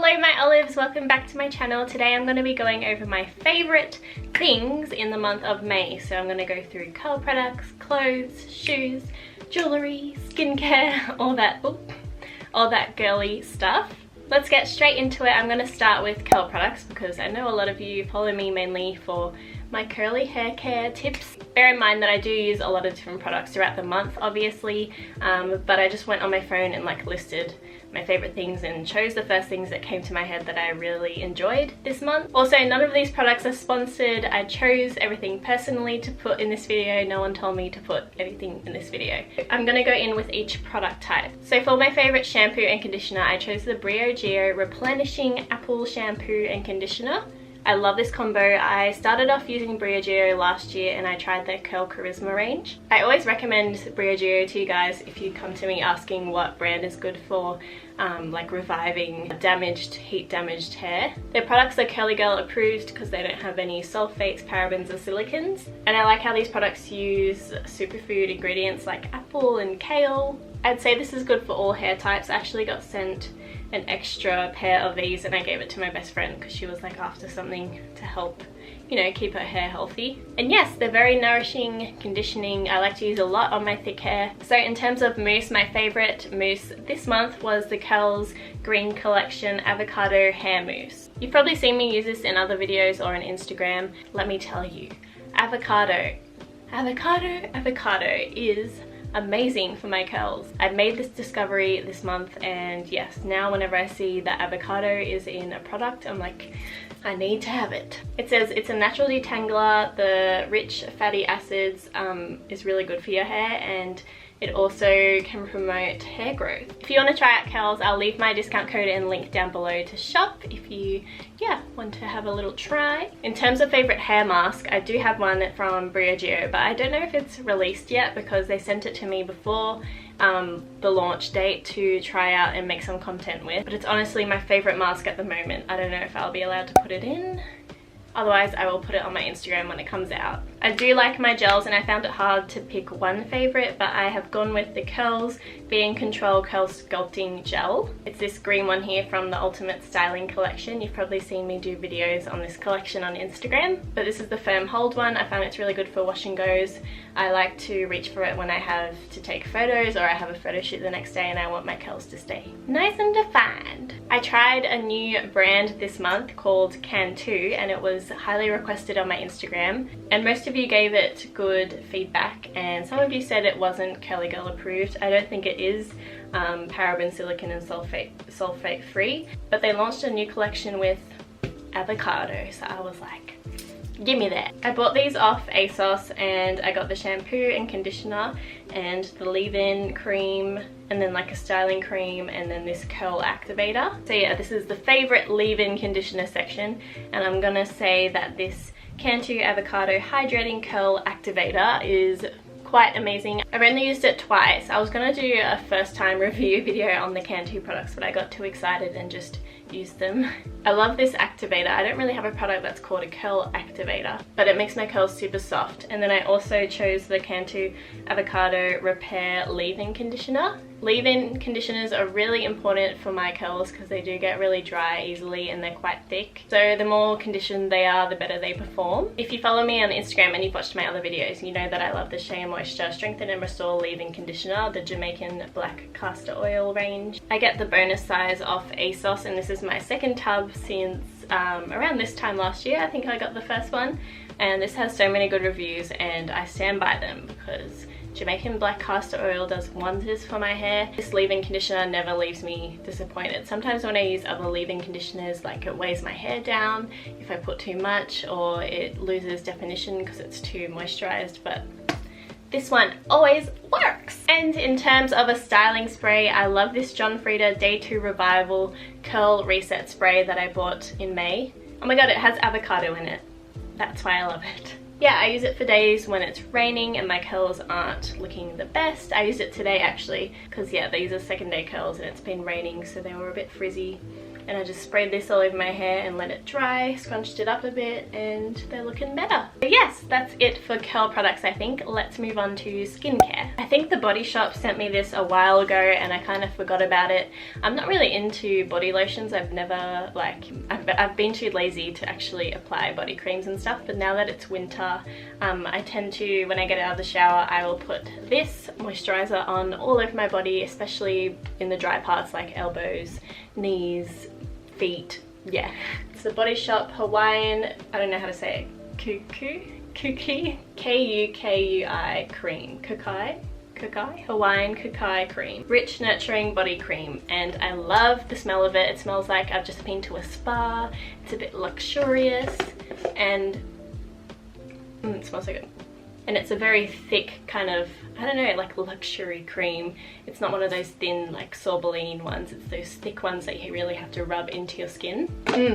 Hello my olives, welcome back to my channel. Today I'm going to be going over my favourite things in the month of May. So I'm going to go through curl products, clothes, shoes, jewellery, skincare, all that girly stuff. Let's get straight into it. I'm going to start with curl products because I know a lot of you follow me mainly for my curly hair care tips. Bear in mind that I do use a lot of different products throughout the month obviously, but I just went on my phone and listed my favorite things and chose the first things that came to my head that I really enjoyed this month. Also, none of these products are sponsored. I chose everything personally to put in this video. No one told me to put anything in this video. I'm gonna go in with each product type. So for my favorite shampoo and conditioner, I chose the Briogeo Replenishing Apple Shampoo and Conditioner. I love this combo. I started off using Briogeo last year and I tried their Curl Charisma range. I always recommend Briogeo to you guys if you come to me asking what brand is good for reviving heat damaged hair. Their products are Curly Girl approved because they don't have any sulfates, parabens or silicons. And I like how these products use superfood ingredients like apple and kale. I'd say this is good for all hair types. I actually got sent an extra pair of these and I gave it to my best friend because she was after something to help, you know, keep her hair healthy. And yes, they're very nourishing, conditioning. I like to use a lot on my thick hair. So in terms of mousse, my favorite mousse this month was the Curls Green Collection Avocado Hair Mousse. You've probably seen me use this in other videos or on Instagram. Let me tell you, avocado is amazing for my curls. I made this discovery this month and yes, now whenever I see that avocado is in a product, I'm like, I need to have it. It says it's a natural detangler. The rich fatty acids is really good for your hair and it also can promote hair growth. If you want to try out curls, I'll leave my discount code and link down below to shop if you want to have a little try. In terms of favorite hair mask, I do have one from Briogeo, but I don't know if it's released yet because they sent it to me before the launch date to try out and make some content with. But it's honestly my favorite mask at the moment. I don't know if I'll be allowed to put it in. Otherwise, I will put it on my Instagram when it comes out. I do like my gels and I found it hard to pick one favorite, but I have gone with the Curls Be in Control Curl Sculpting Gel. It's this green one here from the Ultimate Styling Collection. You've probably seen me do videos on this collection on Instagram, but this is the firm hold one. I found it's really good for wash and goes. I like to reach for it when I have to take photos or I have a photo shoot the next day and I want my curls to stay nice and defined. I tried a new brand this month called Cantu and it was highly requested on my Instagram, and most of you gave it good feedback and some of you said it wasn't Curly Girl approved. I don't think it is paraben, silicon and sulfate free, but they launched a new collection with avocado, so I was like, give me that. I bought these off ASOS and I got the shampoo and conditioner and the leave-in cream and then a styling cream and then this curl activator. So yeah, this is the favorite leave-in conditioner section and I'm gonna say that this Cantu Avocado Hydrating Curl Activator is quite amazing. I've only used it twice. I was gonna do a first time review video on the Cantu products, but I got too excited and just used them. I love this activator. I don't really have a product that's called a curl activator, but it makes my curls super soft. And then I also chose the Cantu Avocado Repair Leave-In Conditioner. Leave-in conditioners are really important for my curls because they do get really dry easily and they're quite thick. So the more conditioned they are, the better they perform. If you follow me on Instagram and you've watched my other videos, you know that I love the Shea Moisture Strengthen and Restore Leave-In Conditioner, the Jamaican Black Castor Oil range. I get the bonus size off ASOS and this is my second tub since around this time last year. I think I got the first one and this has so many good reviews and I stand by them because Jamaican Black Castor Oil does wonders for my hair. This leave-in conditioner never leaves me disappointed. Sometimes when I use other leave-in conditioners, it weighs my hair down if I put too much or it loses definition because it's too moisturized, but this one always works. And in terms of a styling spray, I love this Frieda Day 2 Revival Curl Reset Spray that I bought in May. Oh my god, it has avocado in it. That's why I love it. Yeah, I use it for days when it's raining and my curls aren't looking the best. I used it today actually because yeah, these are second day curls and it's been raining so they were a bit frizzy and I just sprayed this all over my hair and let it dry, scrunched it up a bit, and they're looking better. But yes, that's it for curl products, I think. Let's move on to skincare. I think the Body Shop sent me this a while ago and I kind of forgot about it. I'm not really into body lotions. I've never, like, I've been too lazy to actually apply body creams and stuff, but now that it's winter, I tend to, when I get out of the shower, I will put this moisturizer on all over my body, especially in the dry parts like elbows, knees, feet. Yeah, it's the Body Shop Hawaiian, I don't know how to say it, Kukai, K-U-K-U-I cream, Kukai, Hawaiian Kukai cream, rich nurturing body cream, and I love the smell of it. It smells like I've just been to a spa. It's a bit luxurious, and it smells so good. And it's a very thick kind of, I don't know, like luxury cream. It's not one of those thin like sorbeline ones. It's those thick ones that you really have to rub into your skin.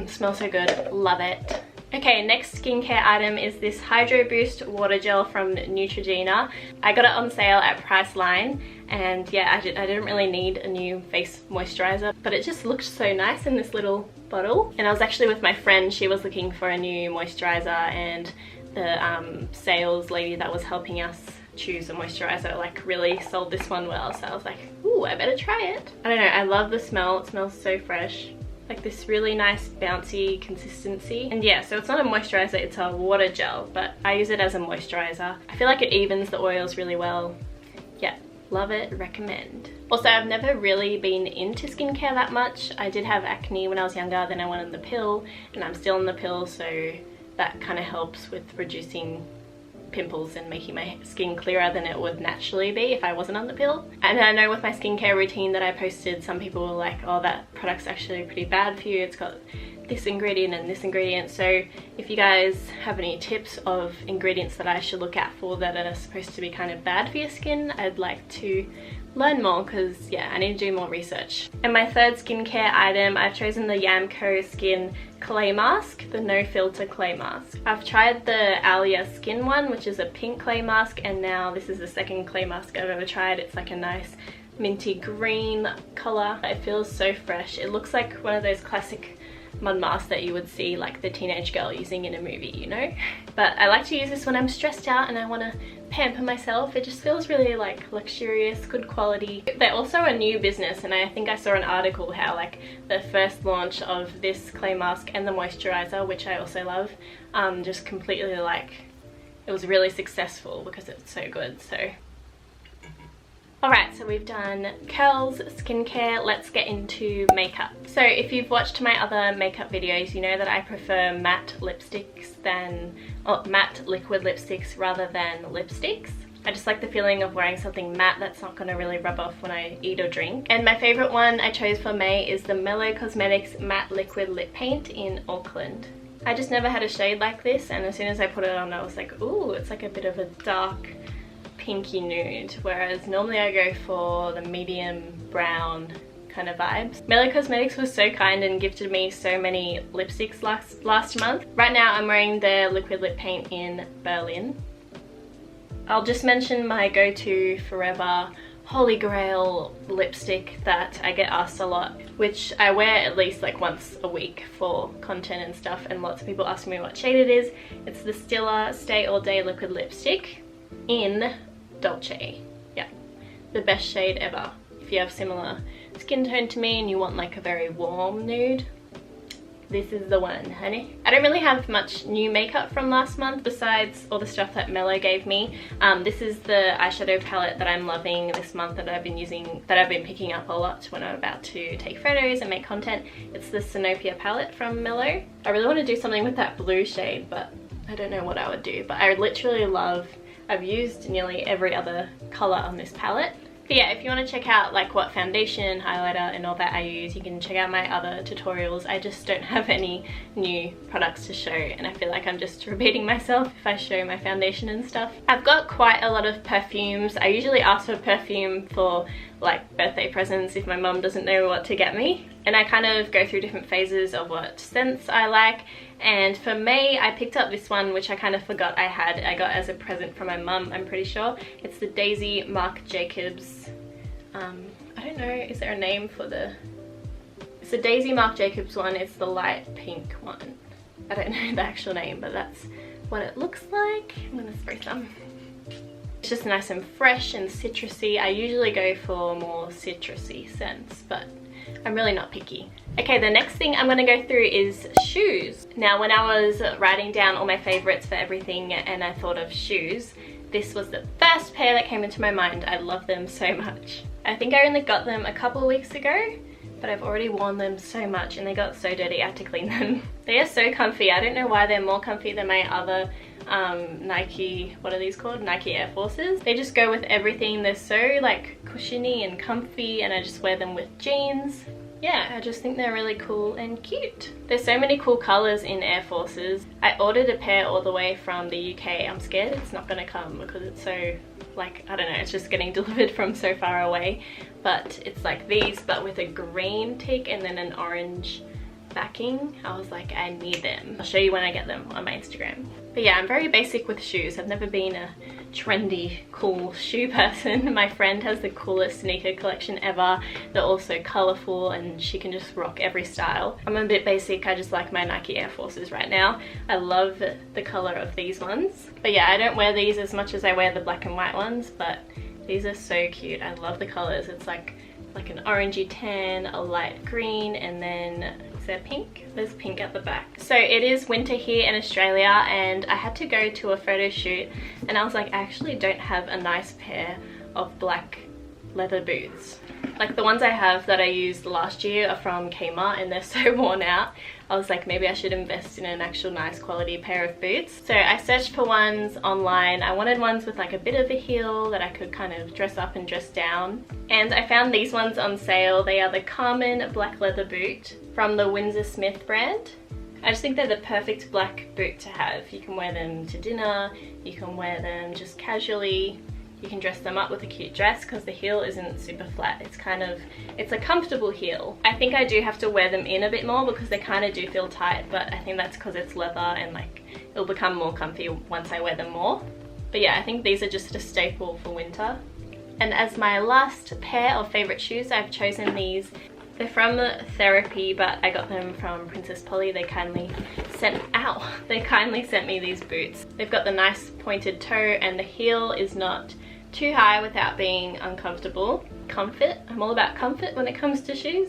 Smells so good, love it. Okay, next skincare item is this Hydro Boost Water Gel from Neutrogena. I got it on sale at Priceline, and yeah, I didn't really need a new face moisturizer, but it just looked so nice in this little bottle. And I was actually with my friend, she was looking for a new moisturizer, and the sales lady that was helping us choose a moisturizer like really sold this one well, so I was like, ooh, I better try it. I don't know, I love the smell. It smells so fresh. Like this really nice bouncy consistency. And yeah, so it's not a moisturizer, it's a water gel, but I use it as a moisturizer. I feel like it evens the oils really well. Yeah, love it, recommend. Also, I've never really been into skincare that much. I did have acne when I was younger, then I went on the pill, and I'm still on the pill, so that kind of helps with reducing pimples and making my skin clearer than it would naturally be if I wasn't on the pill. And I know with my skincare routine that I posted, some people were like, oh, that product's actually pretty bad for you, it's got this ingredient and this ingredient. So if you guys have any tips of ingredients that I should look out for that are supposed to be kind of bad for your skin, I'd like to learn more, because yeah, I need to do more research. And my third skincare item, I've chosen the Yamco Skin Clay Mask, the No Filter Clay Mask. I've tried the Alia Skin one, which is a pink clay mask, and now this is the second clay mask I've ever tried. It's like a nice minty green color. It feels so fresh. It looks like one of those classic mud masks that you would see like the teenage girl using in a movie, you know? But I like to use this when I'm stressed out and I want to pamper myself. It just feels really like luxurious, good quality. They're also a new business, and I think I saw an article how like the first launch of this clay mask and the moisturizer, which I also love, just completely like, it was really successful because it's so good. So alright, so we've done curls, skincare, let's get into makeup. So if you've watched my other makeup videos, you know that I prefer matte lipsticks than, matte liquid lipsticks rather than lipsticks. I just like the feeling of wearing something matte that's not going to really rub off when I eat or drink. And my favourite one I chose for May is the Mellow Cosmetics Matte Liquid Lip Paint in Auckland. I just never had a shade like this, and as soon as I put it on I was like, ooh, it's like a bit of a dark pinky nude, whereas normally I go for the medium brown kind of vibes. Mellow Cosmetics was so kind and gifted me so many lipsticks last month. Right now I'm wearing their liquid lip paint in Berlin. I'll just mention my go-to forever holy grail lipstick that I get asked a lot, which I wear at least like once a week for content and stuff, and lots of people ask me what shade it is. It's the Stila Stay All Day Liquid Lipstick in Dolce. Yeah, the best shade ever. If you have similar skin tone to me and you want like a very warm nude, this is the one, honey. I don't really have much new makeup from last month besides all the stuff that Mellow gave me. This is the eyeshadow palette that I'm loving this month, that I've been using, that I've been picking up a lot when I'm about to take photos and make content. It's the Sinopia palette from Mellow. I really want to do something with that blue shade, but I don't know what I would do. But I literally love, I've used nearly every other color on this palette. But yeah, if you want to check out like what foundation, highlighter and all that I use, you can check out my other tutorials. I just don't have any new products to show, and I feel like I'm just repeating myself if I show my foundation and stuff. I've got quite a lot of perfumes. I usually ask for perfume for like birthday presents if my mum doesn't know what to get me. And I kind of go through different phases of what scents I like. And for May, I picked up this one, which I kind of forgot I had. I got as a present from my mum, I'm pretty sure. It's the Daisy Marc Jacobs. I don't know, is there a name for the It's a Daisy Marc Jacobs one. It's the light pink one. I don't know the actual name, but that's what it looks like. I'm gonna spray some. It's just nice and fresh and citrusy. I usually go for more citrusy scents, but I'm really not picky. Okay, the next thing I'm gonna go through is shoes. Now, when I was writing down all my favorites for everything and I thought of shoes, this was the first pair that came into my mind. I love them so much. I think I only got them a couple of weeks ago, but I've already worn them so much and they got so dirty I had to clean them. They are so comfy. I don't know why they're more comfy than my other Nike, what are these called? Nike Air Forces. They just go with everything. They're so like cushiony and comfy, and I just wear them with jeans. Yeah, I just think they're really cool and cute. There's so many cool colors in Air Forces. I ordered a pair all the way from the UK. I'm scared it's not gonna come because it's so, like, I don't know, it's just getting delivered from so far away. But it's like these, but with a green tick and then an orange backing. I was like, I need them. I'll show you when I get them on my Instagram. But yeah, I'm very basic with shoes. I've never been a trendy, cool shoe person. My friend has the coolest sneaker collection ever. They're also colorful and she can just rock every style. I'm a bit basic. I just like my Nike Air Forces right now. I love the color of these ones. But yeah, I don't wear these as much as I wear the black and white ones, but these are so cute. I love the colors. It's like an orangey tan, a light green, and then is there pink? There's pink at the back. So it is winter here in Australia and I had to go to a photo shoot and I was like, I actually don't have a nice pair of black leather boots. Like the ones I have that I used last year are from Kmart and they're so worn out. I was like, maybe I should invest in an actual nice quality pair of boots. So I searched for ones online. I wanted ones with like a bit of a heel that I could kind of dress up and dress down. And I found these ones on sale. They are the Carmen black leather boot from the Windsor Smith brand. I just think they're the perfect black boot to have. You can wear them to dinner, you can wear them just casually. You can dress them up with a cute dress because the heel isn't super flat. It's a comfortable heel. I think I do have to wear them in a bit more because they kind of do feel tight, but I think that's because it's leather and like it'll become more comfy once I wear them more. But yeah, I think these are just a staple for winter. And as my last pair of favorite shoes, I've chosen these. They're from Therapy, but I got them from Princess Polly. They kindly sent me these boots. They've got the nice pointed toe and the heel is not too high without being uncomfortable. Comfort, I'm all about comfort when it comes to shoes.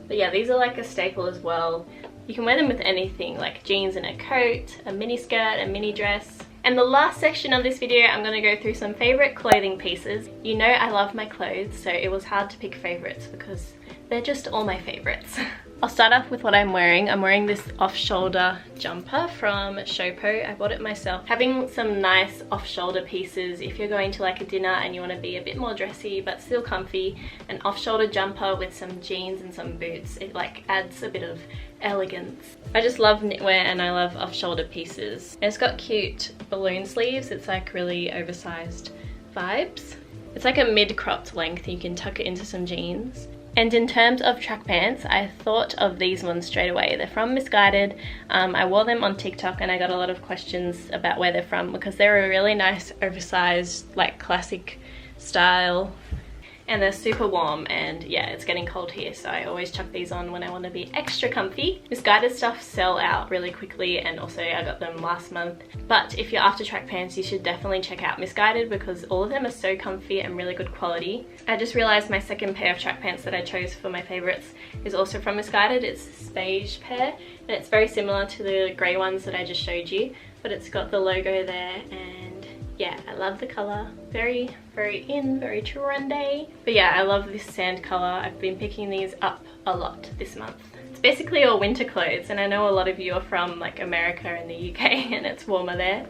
But yeah, these are like a staple as well. You can wear them with anything, like jeans and a coat, a mini skirt, a mini dress. And the last section of this video, I'm going to go through some favorite clothing pieces. You know I love my clothes, so it was hard to pick favorites because they're just all my favorites. I'll start off with what I'm wearing. I'm wearing this off-shoulder jumper from Showpo. I bought it myself. Having some nice off-shoulder pieces, if you're going to like a dinner and you want to be a bit more dressy but still comfy, an off-shoulder jumper with some jeans and some boots, it like adds a bit of elegance. I just love knitwear and I love off-shoulder pieces. And it's got cute balloon sleeves. It's like really oversized vibes. It's like a mid-cropped length. You can tuck it into some jeans. And in terms of track pants, I thought of these ones straight away. They're from Missguided. I wore them on TikTok and I got a lot of questions about where they're from because they're a really nice oversized, like classic style. And they're super warm and yeah, it's getting cold here, so I always chuck these on when I want to be extra comfy. Missguided stuff sell out really quickly and also I got them last month. But if you're after track pants, you should definitely check out Missguided because all of them are so comfy and really good quality. I just realized my second pair of track pants that I chose for my favorites is also from Missguided. It's this beige pair and it's very similar to the grey ones that I just showed you, but it's got the logo there and yeah, I love the color. Very, very in, very trendy. But yeah, I love this sand color. I've been picking these up a lot this month. It's basically all winter clothes and I know a lot of you are from like America and the UK and it's warmer there.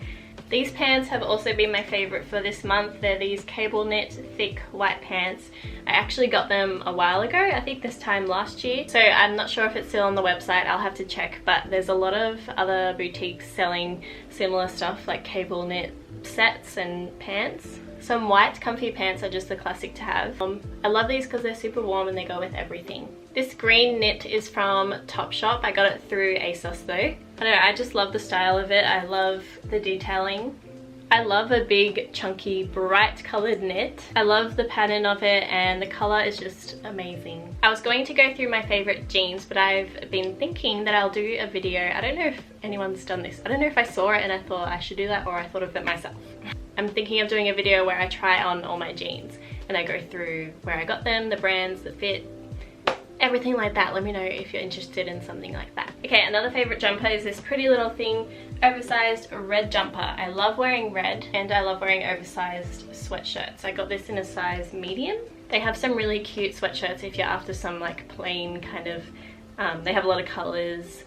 These pants have also been my favorite for this month. They're these cable knit thick white pants. I actually got them a while ago, I think this time last year. So I'm not sure if it's still on the website, I'll have to check, but there's a lot of other boutiques selling similar stuff like cable knit sets and pants. Some white comfy pants are just a classic to have. I love these because they're super warm and they go with everything. This green knit is from Topshop. I got it through ASOS though. I don't know, I just love the style of it. I love the detailing. I love a big, chunky, bright colored knit. I love the pattern of it and the color is just amazing. I was going to go through my favorite jeans, but I've been thinking that I'll do a video. I don't know if anyone's done this. I don't know if I saw it and I thought I should do that, or I thought of it myself. I'm thinking of doing a video where I try on all my jeans and I go through where I got them, the brands, the fit, everything like that. Let me know if you're interested in something like that. Okay, another favorite jumper is this pretty little thing, oversized red jumper. I love wearing red and I love wearing oversized sweatshirts. I got this in a size medium. They have some really cute sweatshirts if you're after some like plain kind of, they have a lot of colors.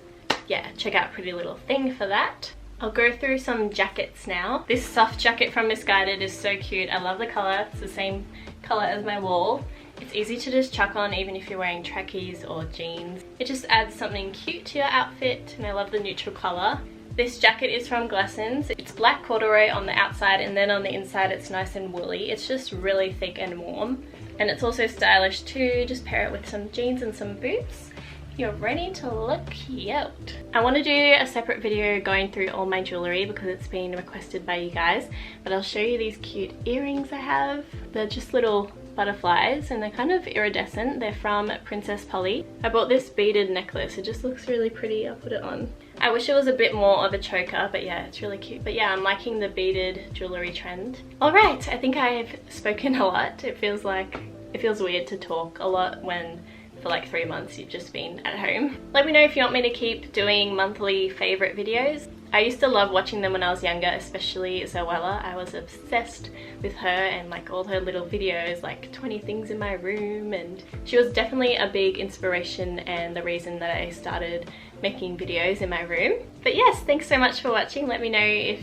Yeah, check out Pretty Little Thing for that. I'll go through some jackets now. This soft jacket from Missguided is so cute. I love the color. It's the same color as my wall. It's easy to just chuck on even if you're wearing trackies or jeans. It just adds something cute to your outfit, and I love the neutral color. This jacket is from Glassons. It's black corduroy on the outside, and then on the inside it's nice and woolly. It's just really thick and warm. And it's also stylish too. Just pair it with some jeans and some boots. You're ready to look cute. I want to do a separate video going through all my jewellery because it's been requested by you guys, but I'll show you these cute earrings I have. They're just little butterflies and they're kind of iridescent. They're from Princess Polly. I bought this beaded necklace. It just looks really pretty. I'll put it on. I wish it was a bit more of a choker, but yeah, it's really cute. But yeah, I'm liking the beaded jewellery trend. Alright, I think I've spoken a lot. It feels weird to talk a lot when for like 3 months you've just been at home. Let me know if you want me to keep doing monthly favorite videos. I used to love watching them when I was younger, especially Zoella. I was obsessed with her and like all her little videos, like 20 things in my room, and she was definitely a big inspiration and the reason that I started making videos in my room. But yes, thanks so much for watching. Let me know if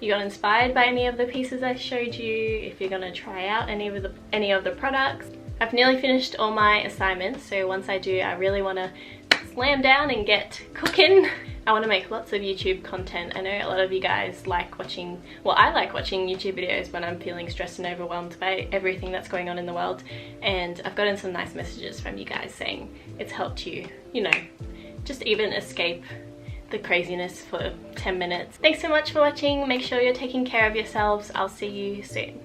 you got inspired by any of the pieces I showed you, if you're gonna try out any of the products. I've nearly finished all my assignments, so once I do, I really want to slam down and get cooking. I want to make lots of YouTube content. I know a lot of you guys like watching, well, I like watching YouTube videos when I'm feeling stressed and overwhelmed by everything that's going on in the world, and I've gotten some nice messages from you guys saying it's helped you, you know, just even escape the craziness for 10 minutes. Thanks so much for watching. Make sure you're taking care of yourselves. I'll see you soon.